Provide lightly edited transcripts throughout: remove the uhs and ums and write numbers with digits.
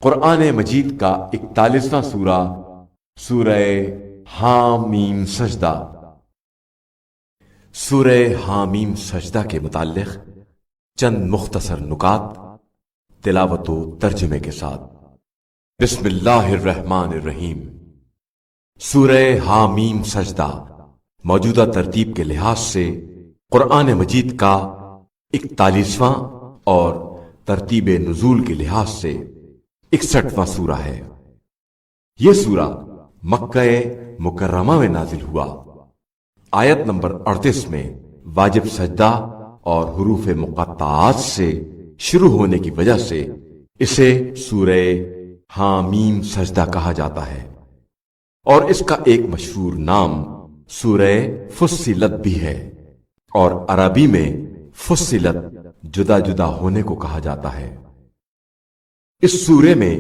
قرآن مجید کا 41واں سورہ سورہ حامیم سجدہ۔ سورہ حامیم سجدہ کے متعلق چند مختصر نکات تلاوت و ترجمے کے ساتھ۔ بسم اللہ الرحمن الرحیم۔ سورہ حامیم سجدہ موجودہ ترتیب کے لحاظ سے قرآن مجید کا 41واں اور ترتیب نزول کے لحاظ سے 61واں سورہ ہے۔ یہ سورہ مکہ مکرمہ میں نازل ہوا۔ آیت نمبر 38 میں واجب سجدہ اور حروف مقطعات سے شروع ہونے کی وجہ سے اسے سورہ حامیم سجدہ کہا جاتا ہے، اور اس کا ایک مشہور نام سورہ فصلت بھی ہے، اور عربی میں فصلت جدا جدا ہونے کو کہا جاتا ہے۔ اس سورے میں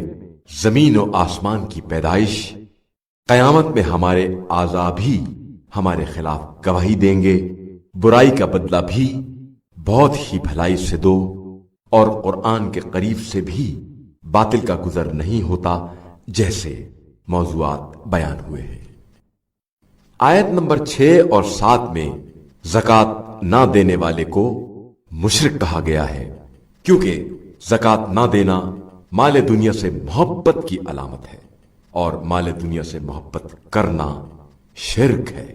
زمین و آسمان کی پیدائش، قیامت میں ہمارے اعضاء بھی ہمارے خلاف گواہی دیں گے، برائی کا بدلہ بھی بہت ہی بھلائی سے دو، اور قرآن کے قریب سے بھی باطل کا گزر نہیں ہوتا، جیسے موضوعات بیان ہوئے ہیں۔ آیت نمبر 6 اور 7 میں زکوٰۃ نہ دینے والے کو مشرک کہا گیا ہے، کیونکہ زکوٰۃ نہ دینا مال دنیا سے محبت کی علامت ہے، اور مال دنیا سے محبت کرنا شرک ہے۔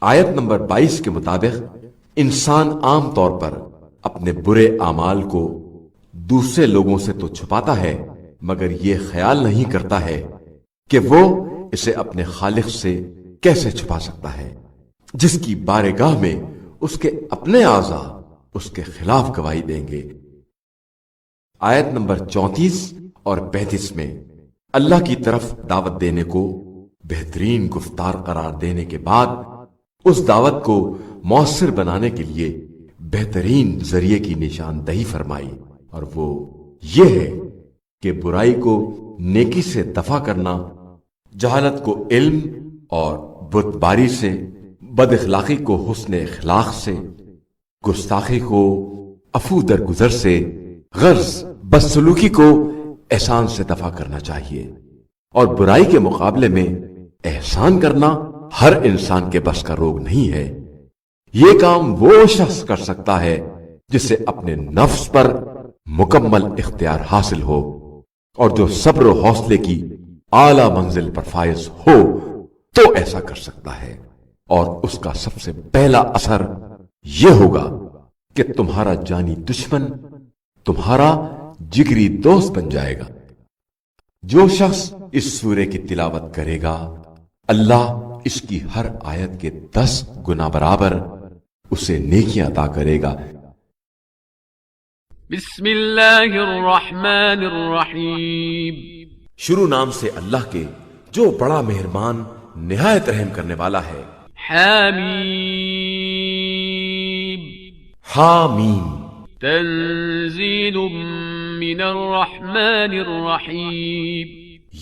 آیت نمبر 22 کے مطابق انسان عام طور پر اپنے برے اعمال کو دوسرے لوگوں سے تو چھپاتا ہے، مگر یہ خیال نہیں کرتا ہے کہ وہ اسے اپنے خالق سے کیسے چھپا سکتا ہے، جس کی بارگاہ میں اس کے اپنے اعضاء اس کے خلاف گواہی دیں گے۔ آیت نمبر 34 اور 35 میں اللہ کی طرف دعوت دینے کو بہترین گفتار قرار دینے کے بعد اس دعوت کو مؤثر بنانے کے لیے بہترین ذریعے کی نشاندہی فرمائی، اور وہ یہ ہے کہ برائی کو نیکی سے دفع کرنا، جہالت کو علم اور بت باری سے، بد اخلاقی کو حسن اخلاق سے، گستاخی کو عفو درگزر سے، غرض بدسلوکی کو احسان سے دفع کرنا چاہیے، اور برائی کے مقابلے میں احسان کرنا ہر انسان کے بس کا روگ نہیں ہے۔ یہ کام وہ شخص کر سکتا ہے جسے اپنے نفس پر مکمل اختیار حاصل ہو، اور جو صبر و حوصلے کی اعلی منزل پر فائز ہو تو ایسا کر سکتا ہے، اور اس کا سب سے پہلا اثر یہ ہوگا کہ تمہارا جانی دشمن تمہارا جگری دوست بن جائے گا۔ جو شخص اس سورے کی تلاوت کرے گا، اللہ اس کی ہر آیت کے 10 گنا برابر اسے نیکیاں عطا کرے گا۔ بسم اللہ الرحمن الرحیم۔ شروع نام سے اللہ کے جو بڑا مہربان نہایت رحم کرنے والا ہے۔ حامیم۔ حامیم۔ تنزیل من الرحمن الرحیم۔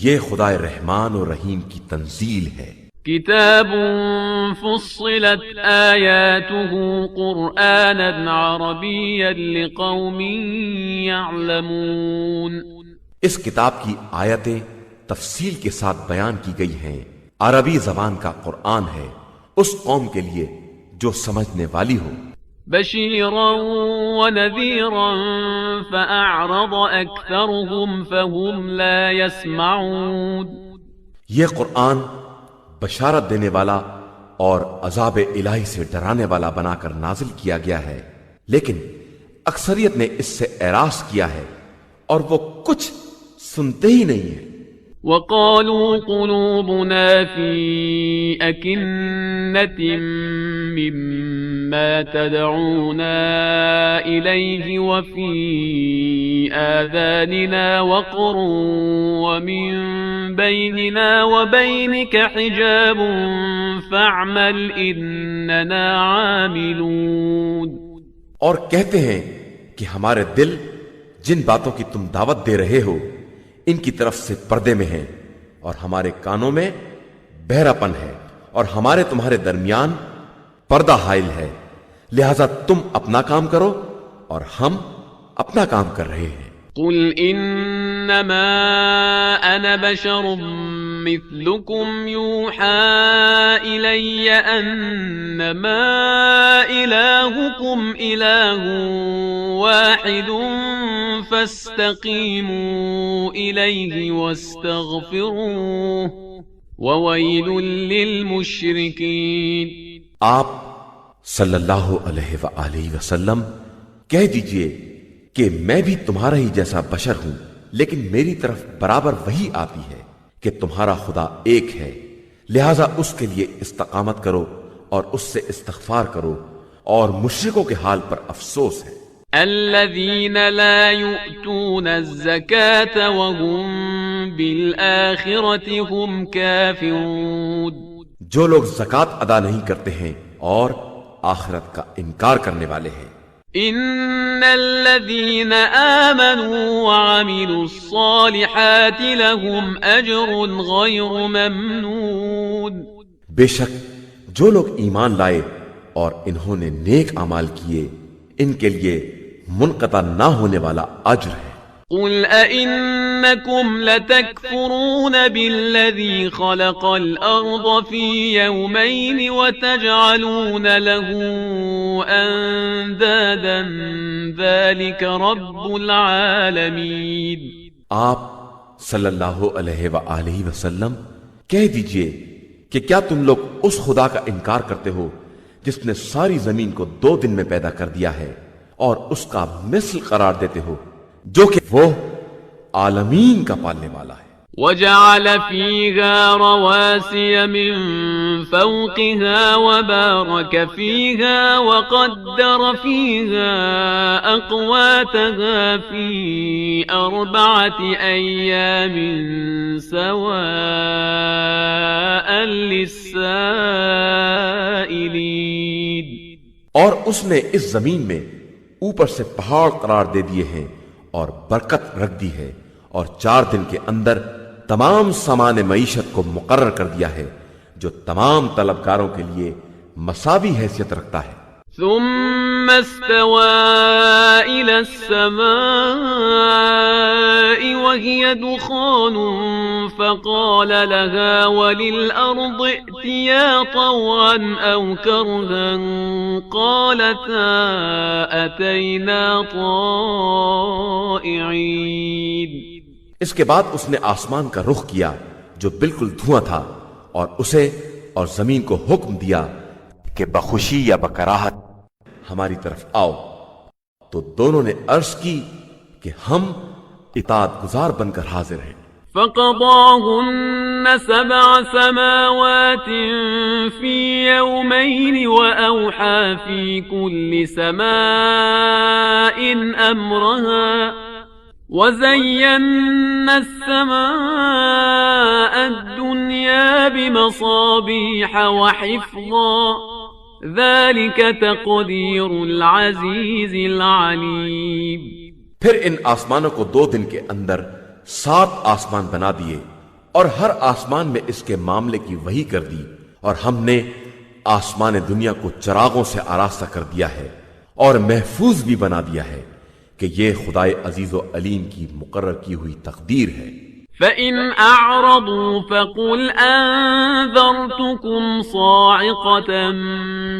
یہ خدا رحمان و رحیم کی تنزیل ہے۔ کتاب فصلت آیاته قرآنا عربیا لقوم یعلمون۔ اس کتاب کی آیتیں تفصیل کے ساتھ بیان کی گئی ہیں، عربی زبان کا قرآن ہے، اس قوم کے لیے جو سمجھنے والی ہو۔ بشیرا ونذیرا فأعرض اکثرهم فهم لا يسمعون۔ یہ قرآن بشارت دینے والا اور عذاب الہی سے ڈرانے والا بنا کر نازل کیا گیا ہے، لیکن اکثریت نے اس سے اعراض کیا ہے، اور وہ کچھ سنتے ہی نہیں ہیں۔ وقالوا قلوبنا في أكنة مما تدعونا إليه وفي آذاننا وقر ومن بيننا وبينك حجاب فاعمل إننا عاملون۔ اور کہتے ہیں کہ ہمارے دل جن باتوں کی تم دعوت دے رہے ہو ان کی طرف سے پردے میں ہیں، اور ہمارے کانوں میں بہراپن ہے، اور ہمارے تمہارے درمیان پردہ حائل ہے، لہذا تم اپنا کام کرو اور ہم اپنا کام کر رہے ہیں۔ قل إن انما انا بشر مثلكم يوحى الي انما الهكم اله واحد فاستقيموا اليه واستغفروه وويل للمشركين. آپ صلی اللہ علیہ وآلہ وسلم کہہ دیجئے کہ میں بھی تمہارا ہی جیسا بشر ہوں، لیکن میری طرف برابر وہی آتی ہے کہ تمہارا خدا ایک ہے، لہذا اس کے لیے استقامت کرو اور اس سے استغفار کرو، اور مشرکوں کے حال پر افسوس ہے. الذين لا يؤتون الزكاة وهم بالآخرة هم كافرون. جو لوگ زکوٰۃ ادا نہیں کرتے ہیں اور آخرت کا انکار کرنے والے ہیں. ان الذين آمنوا وعملوا الصالحات لهم اجر غير ممنون. بے شک جو لوگ ایمان لائے اور انہوں نے نیک اعمال کیے، ان کے لیے منقطع نہ ہونے والا اجر ہے. قل أئنكم لتكفرون بالذي خلق الأرض في يومين وتجعلون له أندادا ذلك رب العالمين. آپ صلی اللہ علیہ وآلہ وسلم کہہ دیجئے کہ کیا تم لوگ اس خدا کا انکار کرتے ہو جس نے ساری زمین کو 2 دن میں پیدا کر دیا ہے اور اس کا مثل قرار دیتے ہو، جو کہ وہ عالمین کا پالنے والا ہے. وجعل فيها رواسي من فوقها وبارك فيها وقدر فيها أقواتها في 4 أيام سواء للسائلين. اور اس نے اس زمین میں اوپر سے پہاڑ قرار دے دیے ہیں اور برکت رکھ دی ہے، اور 4 دن کے اندر تمام سامان معیشت کو مقرر کر دیا ہے جو تمام طلبکاروں کے لیے مساوی حیثیت رکھتا ہے. ثم استوى إلى السماء وهي دخان فقال لها وللأرض ائتيا طوعا أو كرها قالتا أتينا طائعين. اس کے بعد اس نے آسمان کا رخ کیا جو بالکل دھواں تھا، اور اسے اور زمین کو حکم دیا کہ بخوشی یا بکراہت ہماری طرف آؤ، تو دونوں نے عرض کی کہ ہم اطاعت گزار بن کر حاضر ہیں. فقضاهن 7 سماوات في يومين وأوحى في كل سماء أمرها وزينا السماء الدنيا بمصابيح وحفظا ذلك تقدير العزيز العليم. پھر ان آسمانوں کو 2 دن کے اندر 7 آسمان بنا دیے، اور ہر آسمان میں اس کے معاملے کی وحی کر دی، اور ہم نے آسمان دنیا کو چراغوں سے آراستہ کر دیا ہے اور محفوظ بھی بنا دیا ہے کہ یہ خدائے عزیز و علیم کی مقرر کی ہوئی تقدیر ہے. فَإِنْ أَعْرَضُوا فَقُلْ أَنذَرْتُكُمْ صَاعِقَةً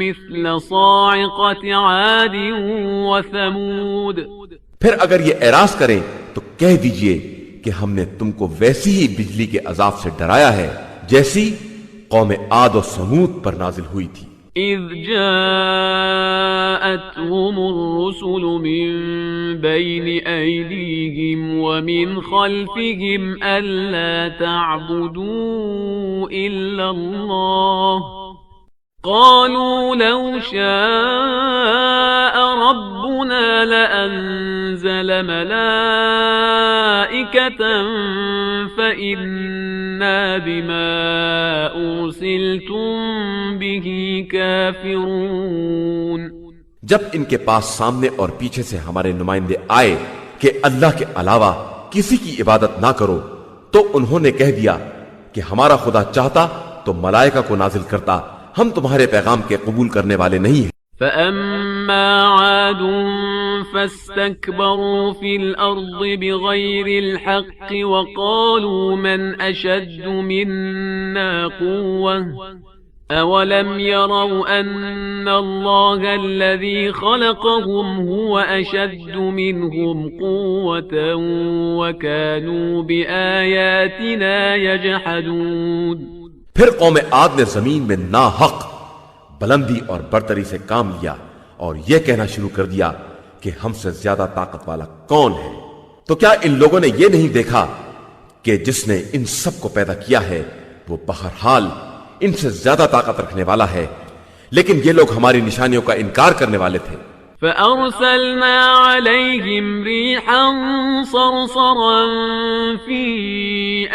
مِثْلَ صَاعِقَةِ عَادٍ وَثَمُودَ. پھر اگر یہ اعراض کریں تو کہہ دیجئے کہ ہم نے تم کو ویسی ہی بجلی کے عذاب سے ڈرایا ہے جیسی قوم عاد و سمود پر نازل ہوئی تھی. إِذْ جَاءَتْهُمُ الرُّسُلُ مِنْ بَيْنِ أَيْدِيهِمْ وَمِنْ خَلْفِهِمْ أَلَّا تَعْبُدُوا إِلَّا اللَّهَ قَالُوا لَوْ شَاءَ رَبُّنَا لَأَنزَلَ مَلَائِكَةً فَإِنَّا بِمَا أُرْسِلْتُمْ بِهِ كَافِرُونَ. جب ان کے پاس سامنے اور پیچھے سے ہمارے نمائندے آئے کہ اللہ کے علاوہ کسی کی عبادت نہ کرو، تو انہوں نے کہہ دیا کہ ہمارا خدا چاہتا تو ملائکہ کو نازل کرتا، ہم تمہارے پیغام کے قبول کرنے والے نہیں ہیں. فأما عاد فاستكبروا في الأرض بغير الحق وقالوا من أشد منا قوة أولم يروا أن الله الذي خلقهم هو أشد منهم قوة وكانوا بآياتنا يجحدون. پھر قوم عاد نے زمین میں ناحق بلندی اور برتری سے کام لیا اور یہ کہنا شروع کر دیا کہ ہم سے زیادہ طاقت والا کون ہے. تو کیا ان لوگوں نے یہ نہیں دیکھا کہ جس نے ان سب کو پیدا کیا ہے وہ بہرحال ان سے زیادہ طاقت رکھنے والا ہے، لیکن یہ لوگ ہماری نشانیوں کا انکار کرنے والے تھے. فأرسلنا عليهم ريحا صرصرا في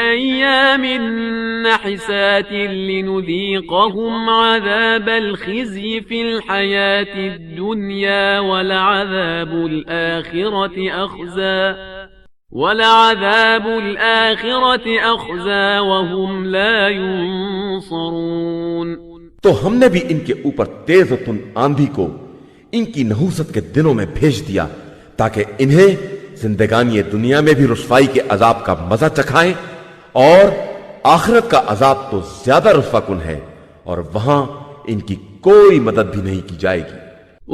أيام نحسات لنذيقهم عذاب الخزي في الحياة الدنيا ولعذاب الآخرة أخزى وهم لا ينصرون. تو ہم نے بھی ان کے اوپر تیز و تند آندھی کو ان کی نحوست کے دنوں میں بھیج دیا تاکہ انہیں زندگانی دنیا میں بھی رسوائی کے عذاب کا مزہ چکھائیں، اور آخرت کا عذاب تو زیادہ رسوا کن ہے اور وہاں ان کی کوئی مدد بھی نہیں کی جائے گی.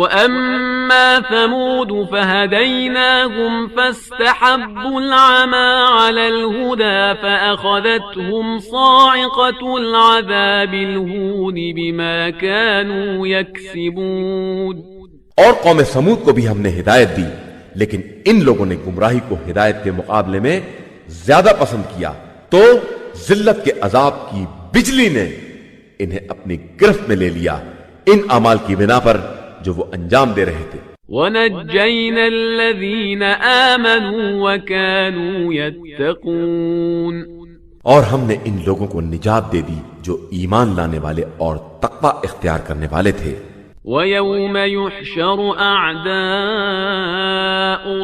وَأَمَّا ثَمُودُ فَهَدَيْنَاهُمْ فَاسْتَحَبُّوا الْعَمَى عَلَى الْهُدَى فَأَخَذَتْهُمْ صَاعِقَةُ الْعَذَابِ الْهُونِ بِمَا كَانُوا يَكْسِبُونَ. اور قوم سمود کو بھی ہم نے ہدایت دی، لیکن ان لوگوں نے گمراہی کو ہدایت کے مقابلے میں زیادہ پسند کیا، تو ذلت کے عذاب کی بجلی نے انہیں اپنی گرفت میں لے لیا ان اعمال کی بنا پر جو وہ انجام دے رہے تھے. وَنَجَّيْنَا الَّذِينَ آمَنُوا وَكَانُوا يَتَّقُونَ. اور ہم نے ان لوگوں کو نجات دے دی جو ایمان لانے والے اور تقوی اختیار کرنے والے تھے. وَيَوْمَ يُحْشَرُ أَعْدَاءُ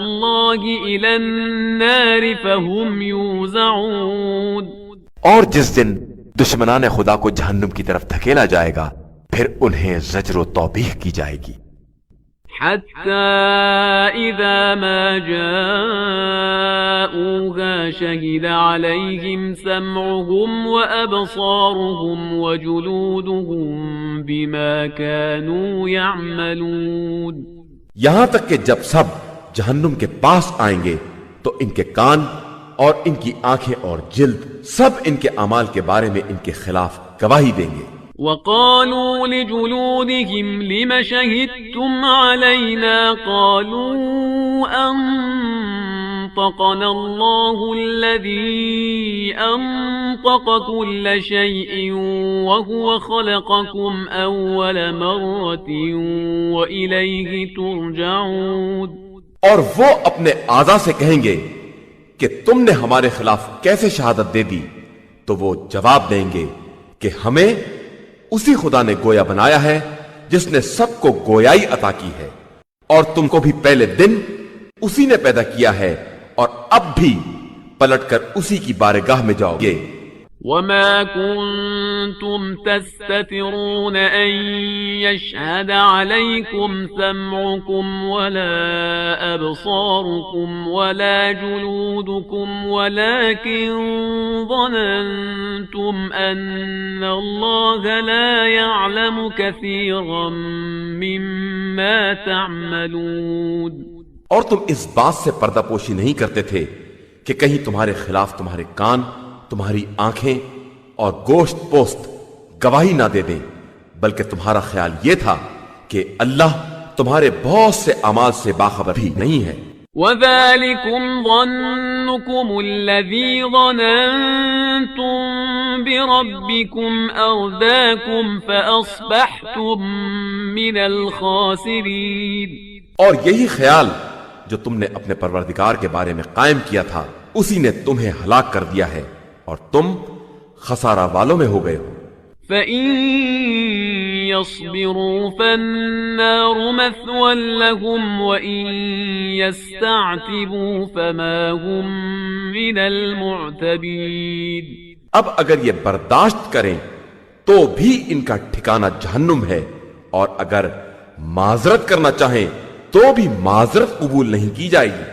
اللَّهِ إِلَى النَّارِ فَهُمْ يُوزَعُونَ. اور جس دن دشمنان خدا کو جہنم کی طرف دھکیلا جائے گا پھر انہیں زجر و توبیخ کی جائے گی. حَتَّى إِذَا مَا جَاءُوهَا شَهِدَ عَلَيْهِمْ سَمْعُهُمْ وَأَبْصَارُهُمْ وَجُلُودُهُمْ بِمَا كَانُوا يَعْمَلُونَ. یہاں تک کہ جب سب جہنم کے پاس آئیں گے تو ان کے کان اور ان کی آنکھیں اور جلد سب ان کے اعمال کے بارے میں ان کے خلاف گواہی دیں گے. وَقَالُوا لِجُلُودِهِمْ لِمَ شَهِدتُّمْ عَلَيْنَا قَالُوا أَنطَقَنَا اللَّهُ الَّذِي أَنطَقَ كُلَّ شَيْءٍ وَهُوَ خَلَقَكُمْ أَوَّلَ مَرَّةٍ وَإِلَيْهِ تُرْجَعُونَ. اور وہ اپنے اعضاء سے کہیں گے کہ تم نے ہمارے خلاف کیسے شہادت دے دی، تو وہ جواب دیں گے کہ ہمیں اسی خدا نے گویا بنایا ہے جس نے سب کو گویائی عطا کی ہے، اور تم کو بھی پہلے دن اسی نے پیدا کیا ہے اور اب بھی پلٹ کر اسی کی بارگاہ میں جاؤ گے. وَمَا كُنتُمْ تَسْتَتِرُونَ أَن يَشْهَدَ عَلَيْكُمْ سَمْعُكُمْ وَلَا أَبْصَارُكُمْ وَلَا جُلُودُكُمْ وَلَكِنْ ظَنَنْتُمْ أَنَّ اللَّهَ لَا يَعْلَمُ كَثِيرًا مِّمَّا تَعْمَلُونَ. اور تم اس بات سے پردہ پوشی نہیں کرتے تھے کہ کہیں تمہارے خلاف تمہارے کان، تمہاری آنکھیں اور گوشت پوست گواہی نہ دے دیں، بلکہ تمہارا خیال یہ تھا کہ اللہ تمہارے بہت سے اعمال سے باخبر بھی نہیں ہے. وَذَلِكُمْ ظَنُّكُمُ الَّذِي ظَنَنْتُمْ بِرَبِّكُمْ أَرْدَاكُمْ فَأَصْبَحْتُمْ مِنَ الْخَاسِرِينَ. اور یہی خیال جو تم نے اپنے پروردگار کے بارے میں قائم کیا تھا اسی نے تمہیں ہلاک کر دیا ہے اور تم خسارہ والوں میں ہو گئے ہو. فَإِن يَصْبِرُوا فَالنَّارُ مَثْوًى لَهُمْ وَإِن يَسْتَعْتِبُوا فَمَا هُمْ مِنَ الْمُعْتَبِينَ. اب اگر یہ برداشت کریں تو بھی ان کا ٹھکانہ جہنم ہے، اور اگر معذرت کرنا چاہیں تو بھی معذرت قبول نہیں کی جائے گی۔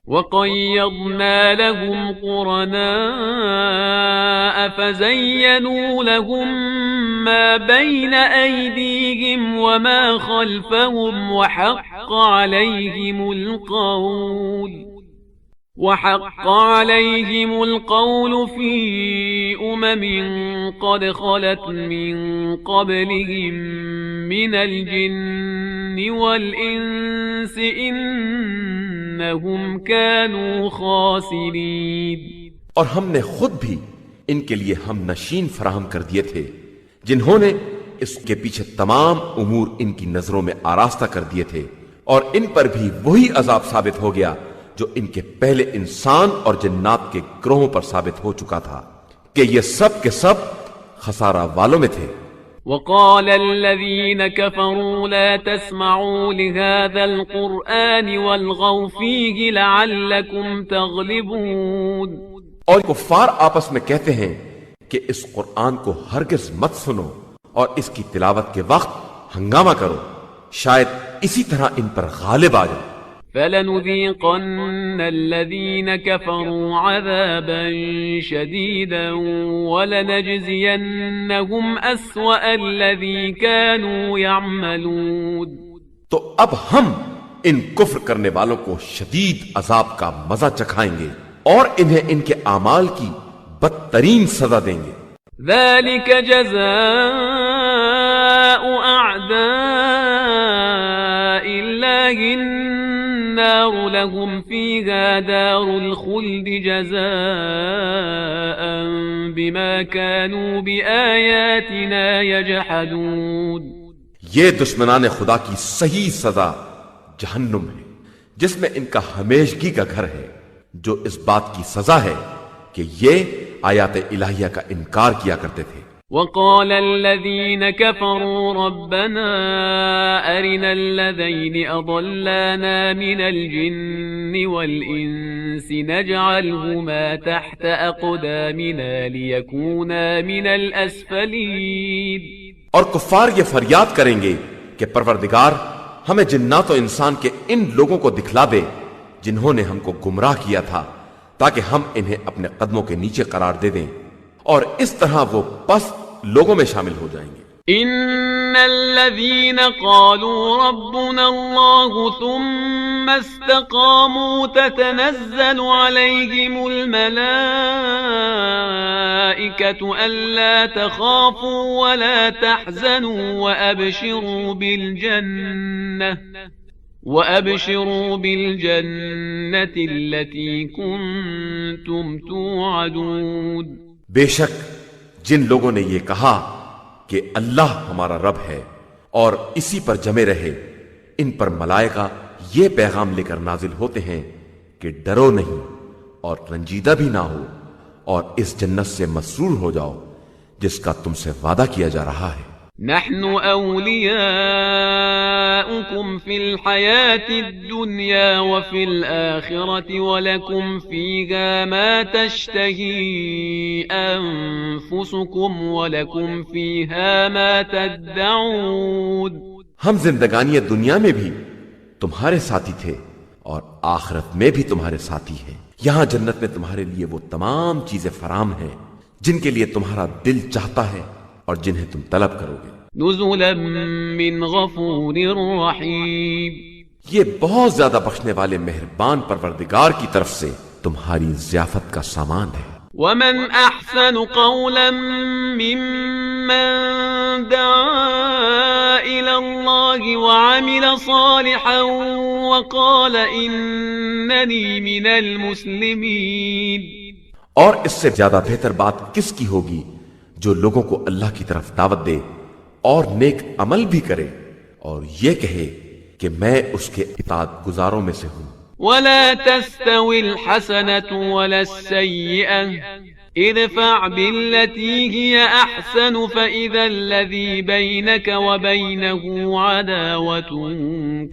وَقَيَّضْنَا لَهُمْ قُرَنَاءَ فَزَيَّنُوا لَهُم مَّا بَيْنَ أَيْدِيهِمْ وَمَا خَلْفَهُمْ وَحَقَّ عَلَيْهِمُ الْقَوْلُ فِي قَدْ خَلَتْ مِن قَبْلِهِم مِّنَ الْجِنِّ وَالْإِنسِ إِنَّهُمْ كَانُوا خَاسِرِينَ۔ اور ہم نے خود بھی ان کے لیے ہم نشین فراہم کر دیے تھے جنہوں نے اس کے پیچھے تمام امور ان کی نظروں میں آراستہ کر دیے تھے، اور ان پر بھی وہی عذاب ثابت ہو گیا جو ان کے پہلے انسان اور جنات کے گروہوں پر ثابت ہو چکا تھا کہ یہ سب کے سب خسارہ والوں میں تھے۔ وقال الذين كفروا لا تسمعوا لهذا القرآن والغوا فيه لعلكم تغلبون۔ اور کفار آپس میں کہتے ہیں کہ اس قرآن کو ہرگز مت سنو اور اس کی تلاوت کے وقت ہنگامہ کرو، شاید اسی طرح ان پر غالب آ جائے۔ فَلَنُذِيقَنَّ الَّذِينَ كَفَرُوا عَذَابًا شَدِيدًا وَلَنَجْزِيَنَّهُمْ أَسْوَأَ الَّذِي كَانُوا يَعْمَلُونَ۔ تو اب ہم ان کفر کرنے والوں کو شدید عذاب کا مزہ چکھائیں گے اور انہیں ان کے اعمال کی بدترین سزا دیں گے۔ ذَلِكَ جَزَاءُ أَعْدَاءِ اللَّهِ النَّارُ لَهُمْ فِيهَا دَارُ الْخُلْدِ جَزَاءً بِمَا كَانُوا بِآيَاتِنَا يَجْحَدُونَ۔ یہ دشمنان خدا کی صحیح سزا جہنم ہے جس میں ان کا ہمیشگی کا گھر ہے، جو اس بات کی سزا ہے کہ یہ آیات الہیہ کا انکار کیا کرتے تھے۔ وقال الذين كفروا ربنا أرنا الذين أضلانا من الجن والإنس نجعلهما تحت أقدامنا ليكونا من الأسفلين۔ اور کفار یہ فریاد کریں گے کہ پروردگار ہمیں جنات و انسان کے ان لوگوں کو دکھلا دے جنہوں نے ہم کو گمراہ کیا تھا، تاکہ ہم انہیں اپنے قدموں کے نیچے قرار دے دیں اور اس طرح وہ پست لوگوں میں شامل ہو جائیں گے۔ ان الذين قالوا ربنا الله ثم استقاموا تتنزل عليهم الملائكة ألا تخافوا ولا تحزنوا وأبشروا بالجنة التي كنتم توعدون۔ بے شک جن لوگوں نے یہ کہا کہ اللہ ہمارا رب ہے اور اسی پر جمے رہے، ان پر ملائکہ یہ پیغام لے کر نازل ہوتے ہیں کہ ڈرو نہیں اور رنجیدہ بھی نہ ہو، اور اس جنت سے مسرور ہو جاؤ جس کا تم سے وعدہ کیا جا رہا ہے۔ نحن أولياؤكم في الحياة الدنيا وفي الآخرة ولكم فيها ما تشتهي أنفسكم ولكم فيها ما تدعون۔ ہم زندگانی دنیا میں بھی تمہارے ساتھی تھے اور آخرت میں بھی تمہارے ساتھی ہیں۔ یہاں جنت میں تمہارے لیے وہ تمام چیزیں فراہم ہیں جن کے لیے تمہارا دل چاہتا ہے اور جنہیں تم طلب کرو گے۔ نزلا من غفور رحیم، یہ بہت زیادہ بخشنے والے مہربان پروردگار کی طرف سے تمہاری ضیافت کا سامان ہے۔ ومن احسن قولا ممن دعا الى اللہ وعمل صالحا وقال اننی من المسلمین۔ اور اس سے زیادہ بہتر بات کس کی ہوگی جو لوگوں کو اللہ کی طرف دعوت دے اور نیک عمل بھی کرے اور یہ کہے کہ میں اس کے اطاعت گزاروں میں سے ہوں۔ ولا تستوي الحسنة ولا السيئة ادفع بالتي هي أحسن فإذا الذي بينك وبينه عداوة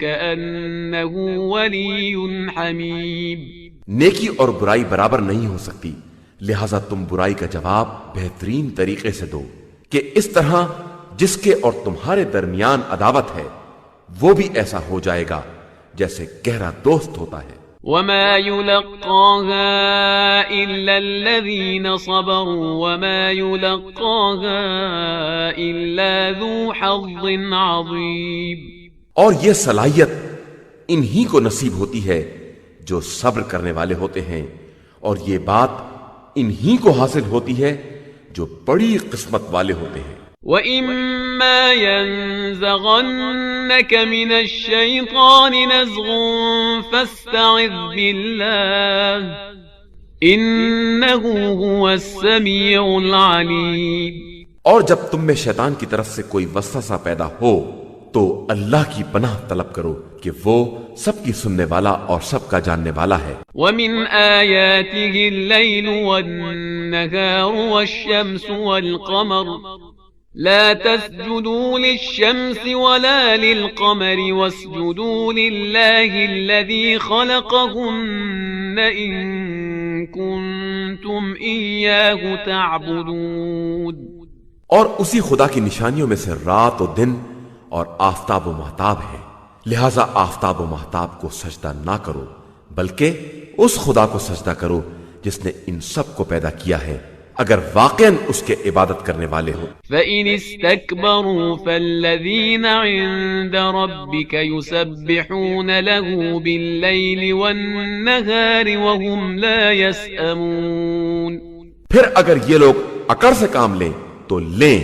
كأنه ولي حميم۔ نیکی اور برائی برابر نہیں ہو سکتی، لہذا تم برائی کا جواب بہترین طریقے سے دو کہ اس طرح جس کے اور تمہارے درمیان عداوت ہے وہ بھی ایسا ہو جائے گا جیسے گہرا دوست ہوتا ہے۔ وما يلقاها إلا الذين صبروا وما يلقاها إلا ذو حظ عظيم۔ اور یہ صلاحیت انہی کو نصیب ہوتی ہے جو صبر کرنے والے ہوتے ہیں، اور یہ بات انہی کو حاصل ہوتی ہے جو بڑی قسمت والے ہوتے ہیں۔ وَإِمَّا يَنزَغَنَّكَ مِنَ الشَّيْطَانِ نَزْغٌ فَاسْتَعِذْ بِاللَّهِ إِنَّهُ هُوَ السَّمِيعُ الْعَلِيمُ۔ اور جب تم میں شیطان کی طرف سے کوئی وسوسہ پیدا ہو تو اللہ کی پناہ طلب کرو کہ وہ سب کی سننے والا اور سب کا جاننے والا ہے۔ وَمِنْ آيَاتِهِ اللَّيْلُ وَالنَّهَارُ وَالشَّمْسُ وَالْقَمَرُ لا تسجدوا للشمس ولا للقمر واسجدوا لله الذي خلقهن إن كنتم إياه تعبدون۔ اور اسی خدا کی نشانیوں میں سے رات و دن اور آفتاب و مہتاب ہے، لہذا آفتاب و مہتاب کو سجدہ نہ کرو بلکہ اس خدا کو سجدہ کرو جس نے ان سب کو پیدا کیا ہے اگر واقعاً اس کے عبادت کرنے والے ہو۔ فَإِنِ اسْتَكْبَرُوا فَالَّذِينَ عِندَ رَبِّكَ يُسَبِّحُونَ لَهُ بِاللَّيْلِ وَالنَّهَارِ وَهُمْ لَا يَسْأَمُونَ۔ پھر اگر یہ لوگ اکڑ سے کام لیں تو لیں،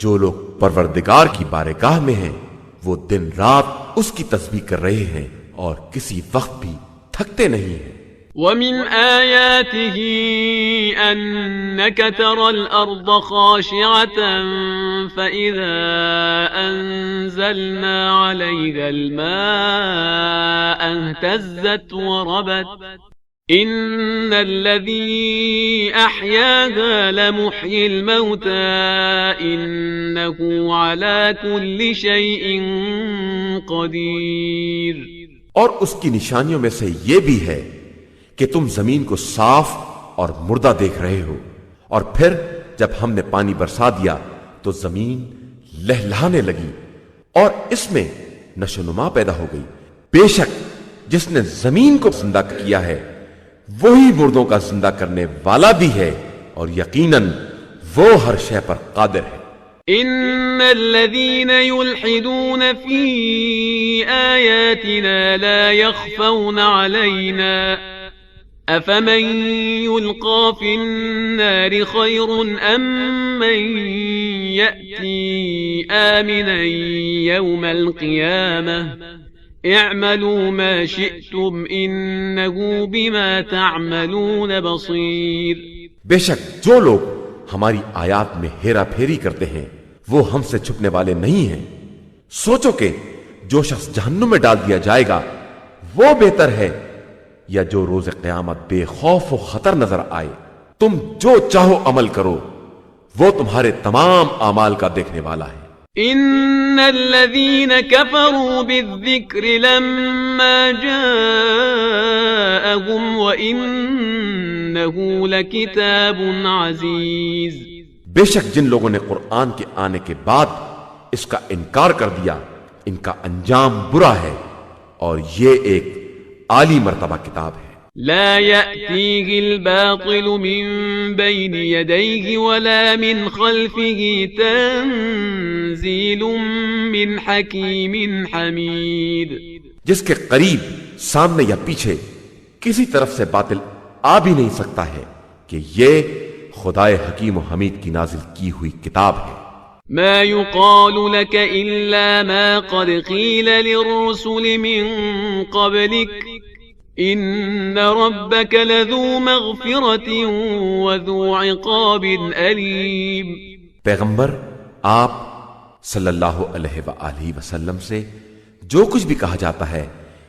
جو لوگ پروردگار کی بارگاہ میں ہیں وہ دن رات اس کی تسبیح کر رہے ہیں اور کسی وقت بھی تھکتے نہیں ہیں۔ وَمِنْ آيَاتِهِ أَنَّكَ تَرَى الْأَرْضَ خَاشِعَةً فَإِذَا أَنزَلْنَا عَلَيْهَا الْمَاءَ اهْتَزَّتْ وَرَبَتْ إِنَّ الَّذِي أَحْيَاهَا لَمُحْيِي الْمَوْتَى إِنَّهُ عَلَى كُلِّ شَيْءٍ قَدِيرٌ۔ اور اس کی نشانیوں میں سے یہ بھی ہے کہ تم زمین کو صاف اور مردہ دیکھ رہے ہو، اور پھر جب ہم نے پانی برسا دیا تو زمین لہلہانے لگی اور اس میں نشو و نما پیدا ہو گئی۔ بے شک جس نے زمین کو زندہ کیا ہے وہی مردوں کا زندہ کرنے والا بھی ہے، اور یقیناً وہ ہر شے پر قادر ہے۔ إن الذين يلحدون في آياتنا لا يخفون علينا أفمن يلقى في النار خير أم من يأتي آمنا يوم القيامة اعملوا ما شئتم إنه بما تعملون بصير۔ بے شک جو لوگ ہماری آیات میں ہیرا پھیری کرتے ہیں وہ ہم سے چھپنے والے نہیں ہیں۔ سوچو کہ جو شخص جہنم میں ڈال دیا جائے گا وہ بہتر ہے یا جو روز قیامت بے خوف و خطر نظر آئے۔ تم جو چاہو عمل کرو، وہ تمہارے تمام اعمال کا دیکھنے والا ہے۔ ان الذين كفروا بالذكر لما جاءهم وانه لكتاب عزيز۔ بے شک جن لوگوں نے قرآن کے آنے کے بعد اس کا انکار کر دیا ان کا انجام برا ہے، اور یہ ایک عالی مرتبہ کتاب ہے۔ لا يأتيه الباطل من بين يديه ولا من خلفه تنزيل من حكيم حميد۔ جس کے قریب، سامنے یا پیچھے کسی طرف سے باطل آ بھی نہیں سکتا ہے کہ یہ خدائے حکیم و حمید کی نازل کی ہوئی کتاب ہے۔ ما يقال لك إلا ما قد قيل للرسل من قبلك إن ربك لذو مغفرة وذو عقاب أليم۔ پیغمبر آپ صلی اللہ علیہ وآلہ وسلم سے جو کچھ بھی کہا جاتا ہے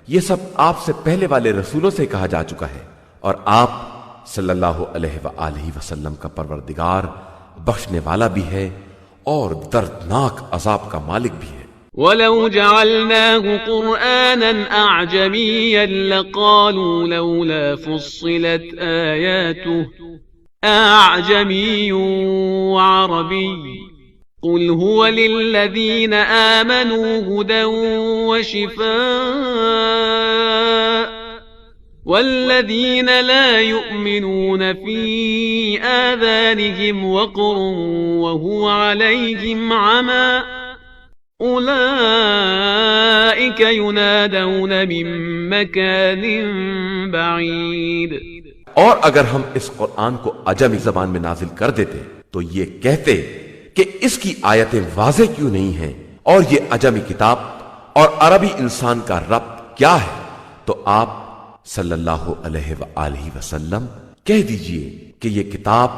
یہ سب آپ سے پہلے والے رسولوں سے کہا جا چکا ہے، اور آپ صلی اللہ علیہ وآلہ وسلم کا پروردگار بخشنے والا بھی ہے اور دردناک عذاب کا مالک بھی ہے۔ وَلَوْ جَعَلْنَاهُ قُرْآنًا أَعْجَمِيًّا لَقَالُوا لَوْلَا فُصِّلَتْ آيَاتُهُ أَعْجَمِيٌّ وَعَرَبِيٌّ قل هو للذين آمنوا هدى وشفاء والذين لا يؤمنون في آذانهم وقر وهو عليهم عمى أولئك ينادون من مكان بعيد۔ اور اگر ہم اس قرآن کو عجمی زبان میں نازل کر دیتے تو یہ کہتے کہ اس کی آیتیں واضح کیوں نہیں ہیں، اور یہ عجمی کتاب اور عربی انسان کا ربط کیا ہے، تو آپ صلی اللہ علیہ وآلہ وسلم کہہ دیجئے کہ یہ کتاب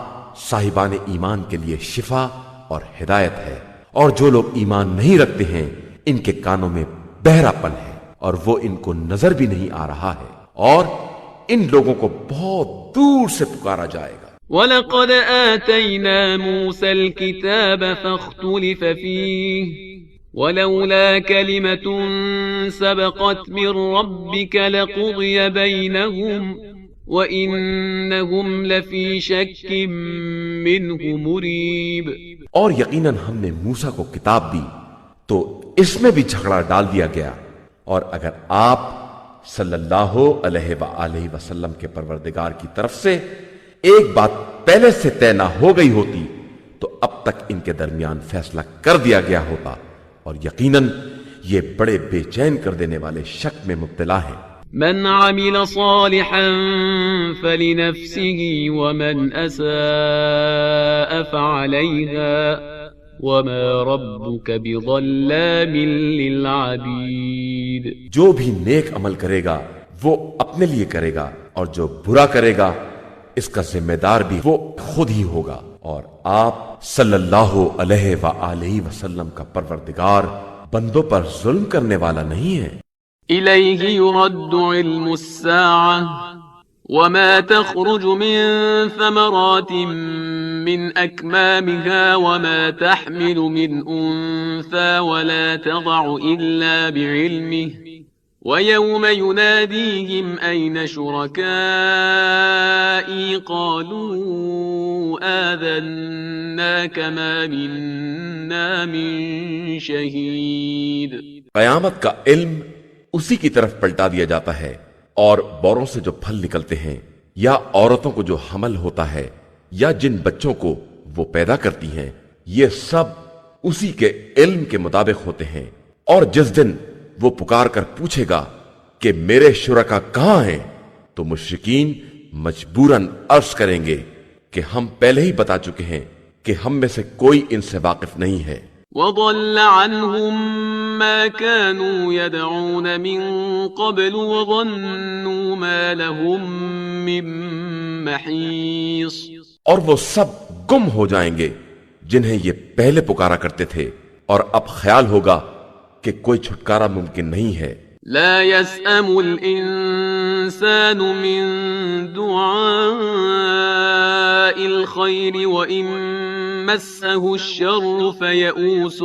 صاحبان ایمان کے لیے شفا اور ہدایت ہے، اور جو لوگ ایمان نہیں رکھتے ہیں ان کے کانوں میں بہرا پن ہے اور وہ ان کو نظر بھی نہیں آ رہا ہے، اور ان لوگوں کو بہت دور سے پکارا جائے گا۔ وَلَقَدْ آتَيْنَا مُوسَى الْكِتَابَ فَاخْتُلِفَ فِيهِ وَلَوْلَا كَلِمَةٌ سَبَقَتْ مِنْ رَبِّكَ لَقُضِيَ بَيْنَهُمْ وَإِنَّهُمْ لَفِي شَكٍّ مِّنْهُ مُرِيبٍ۔ اور یقیناً ہم نے موسیٰ کو کتاب دی تو اس میں بھی جھگڑا ڈال دیا گیا، اور اگر آپ صلی اللہ علیہ وآلہ وسلم کے پروردگار کی طرف سے ایک بات پہلے سے طے نہ ہو گئی ہوتی تو اب تک ان کے درمیان فیصلہ کر دیا گیا ہوتا، اور یقیناً یہ بڑے بے چین کر دینے والے شک میں مبتلا ہیں۔ من عمل صالحا فلنفسه ومن اساء فعليها وما ربك بظلام للعبید۔ جو بھی نیک عمل کرے گا وہ اپنے لیے کرے گا، اور جو برا کرے گا اس کا ذمہ دار بھی وہ خود ہی ہوگا، اور آپ صلی اللہ علیہ وآلہ وسلم کا پروردگار بندوں پر ظلم کرنے والا نہیں ہے۔ إليه يرد علم الساعة وما تخرج من ثمرات من أكمامها وما تحمل من أنثى ولا تضع إلا بعلمه ويوم يناديهم أين شركائي قالوا آذناك ما منا من شهيد۔ قیامت کا علم اسی کی طرف پلٹا دیا جاتا ہے، اور بوروں سے جو پھل نکلتے ہیں، یا عورتوں کو جو حمل ہوتا ہے، یا جن بچوں کو وہ پیدا کرتی ہیں، یہ سب اسی کے علم کے مطابق ہوتے ہیں۔ اور جس دن وہ پکار کر پوچھے گا کہ میرے شرکا کہاں ہیں، تو مشرکین مجبوراً عرض کریں گے کہ ہم پہلے ہی بتا چکے ہیں کہ ہم میں سے کوئی ان سے واقف نہیں ہے۔ وضل عنهم ما كانوا يدعون من قبل وظنوا ما لهم من محيص۔ اور وہ سب گم ہو جائیں گے جنہیں یہ پہلے پکارا کرتے تھے، اور اب خیال ہوگا کہ کوئی چھٹکارا ممکن نہیں ہے۔ لا يسأم الإنسان من دعاء الخير وإن مسه الشر فيئوس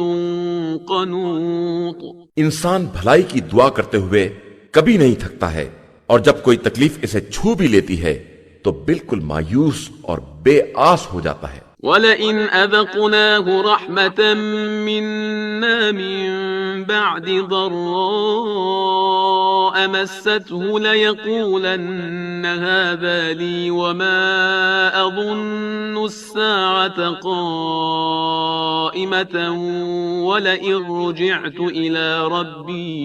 قنوط۔ انسان بھلائی کی دعا کرتے ہوئے کبھی نہیں تھکتا ہے، اور جب کوئی تکلیف اسے چھو بھی لیتی ہے تو بالکل مایوس اور بے آس ہو جاتا ہے۔ وَلَئِنْ أَذَقْنَاهُ رَحْمَةً مِّنَّا مِن بَعْدِ ضَرَّاءَ مَسَّتْهُ لَيَقُولَنَّ هَذَا لِي وَمَا أَظُنُّ السَّاعَةَ قَائِمَةً وَلَئِن رُّجِعْتُ إِلَى رَبِّي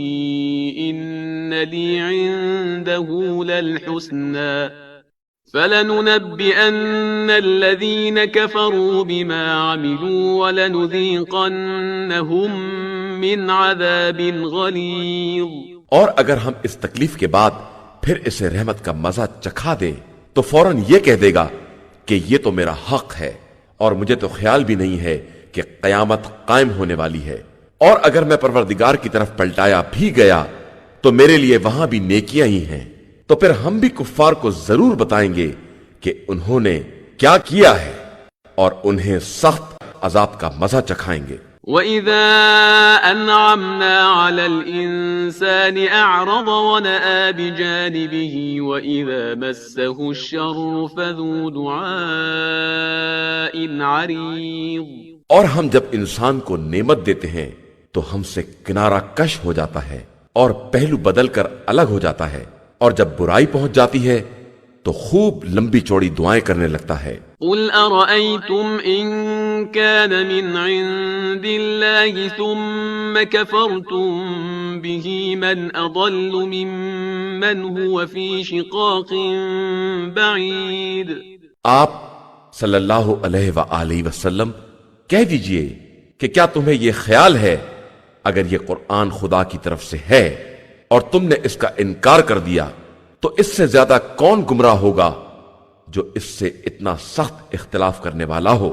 إِنَّ لِي عِندَهُ لَلْحُسْنَى فَلَنُنَبِّئَنَّ الَّذِينَ كَفَرُوا بِمَا عَمِلُوا وَلَنُذِيقَنَّهُم مِّنْ عَذَابٍ غَلِيظٍ۔ اور اگر ہم اس تکلیف کے بعد پھر اسے رحمت کا مزہ چکھا دیں تو فوراً یہ کہہ دے گا کہ یہ تو میرا حق ہے، اور مجھے تو خیال بھی نہیں ہے کہ قیامت قائم ہونے والی ہے، اور اگر میں پروردگار کی طرف پلٹایا بھی گیا تو میرے لیے وہاں بھی نیکیاں ہی ہیں، تو پھر ہم بھی کفار کو ضرور بتائیں گے کہ انہوں نے کیا کیا ہے، اور انہیں سخت عذاب کا مزہ چکھائیں گے۔ وَإِذَا أَنْعَمْنَا عَلَى الْإِنسَانِ أَعْرَضَ وَنَأَىٰ بِجَانِبِهِ وَإِذَا مَسَّهُ الشَّرُّ فَذُو دُعَاءٍ عَرِيضٍ۔ اور ہم جب انسان کو نعمت دیتے ہیں تو ہم سے کنارہ کش ہو جاتا ہے اور پہلو بدل کر الگ ہو جاتا ہے، اور جب برائی پہنچ جاتی ہے تو خوب لمبی چوڑی دعائیں کرنے لگتا ہے۔ قل أرأيتم إن كان من عند الله ثم كفرتم به من أضل ممن هو في شقاق بعيد۔ آپ صلی اللہ علیہ وآلہ وسلم کہہ دیجئے کہ کیا تمہیں یہ خیال ہے اگر یہ قرآن خدا کی طرف سے ہے اور تم نے اس کا انکار کر دیا تو اس سے زیادہ کون گمراہ ہوگا جو اس سے اتنا سخت اختلاف کرنے والا ہو؟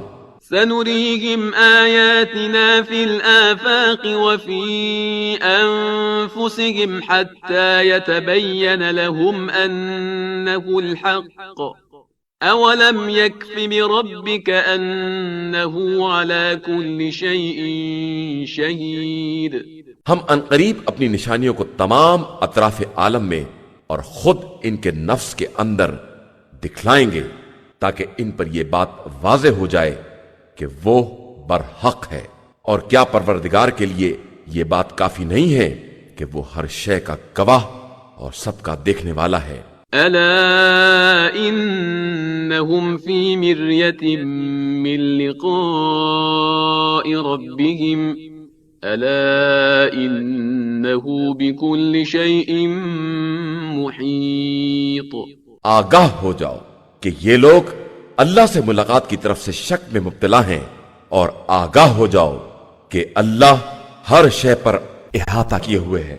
سنريهم آياتنا في الآفاق وفي أنفسهم حتى يتبين لهم أنه الحق أولم يكف بربك أنه على كل شيء شهيد۔ ہم عنقریب اپنی نشانیوں کو تمام اطراف عالم میں اور خود ان کے نفس کے اندر دکھلائیں گے تاکہ ان پر یہ بات واضح ہو جائے کہ وہ برحق ہے، اور کیا پروردگار کے لیے یہ بات کافی نہیں ہے کہ وہ ہر شے کا گواہ اور سب کا دیکھنے والا ہے۔ ألا إنهم في مرية من لقاء ربهم ألا إنه بكل شيء محيط۔ آگاہ ہو جاؤ کہ یہ لوگ اللہ سے ملاقات کی طرف سے شک میں مبتلا ہیں، اور آگاہ ہو جاؤ کہ اللہ ہر شے پر احاطہ کیے ہوئے ہے۔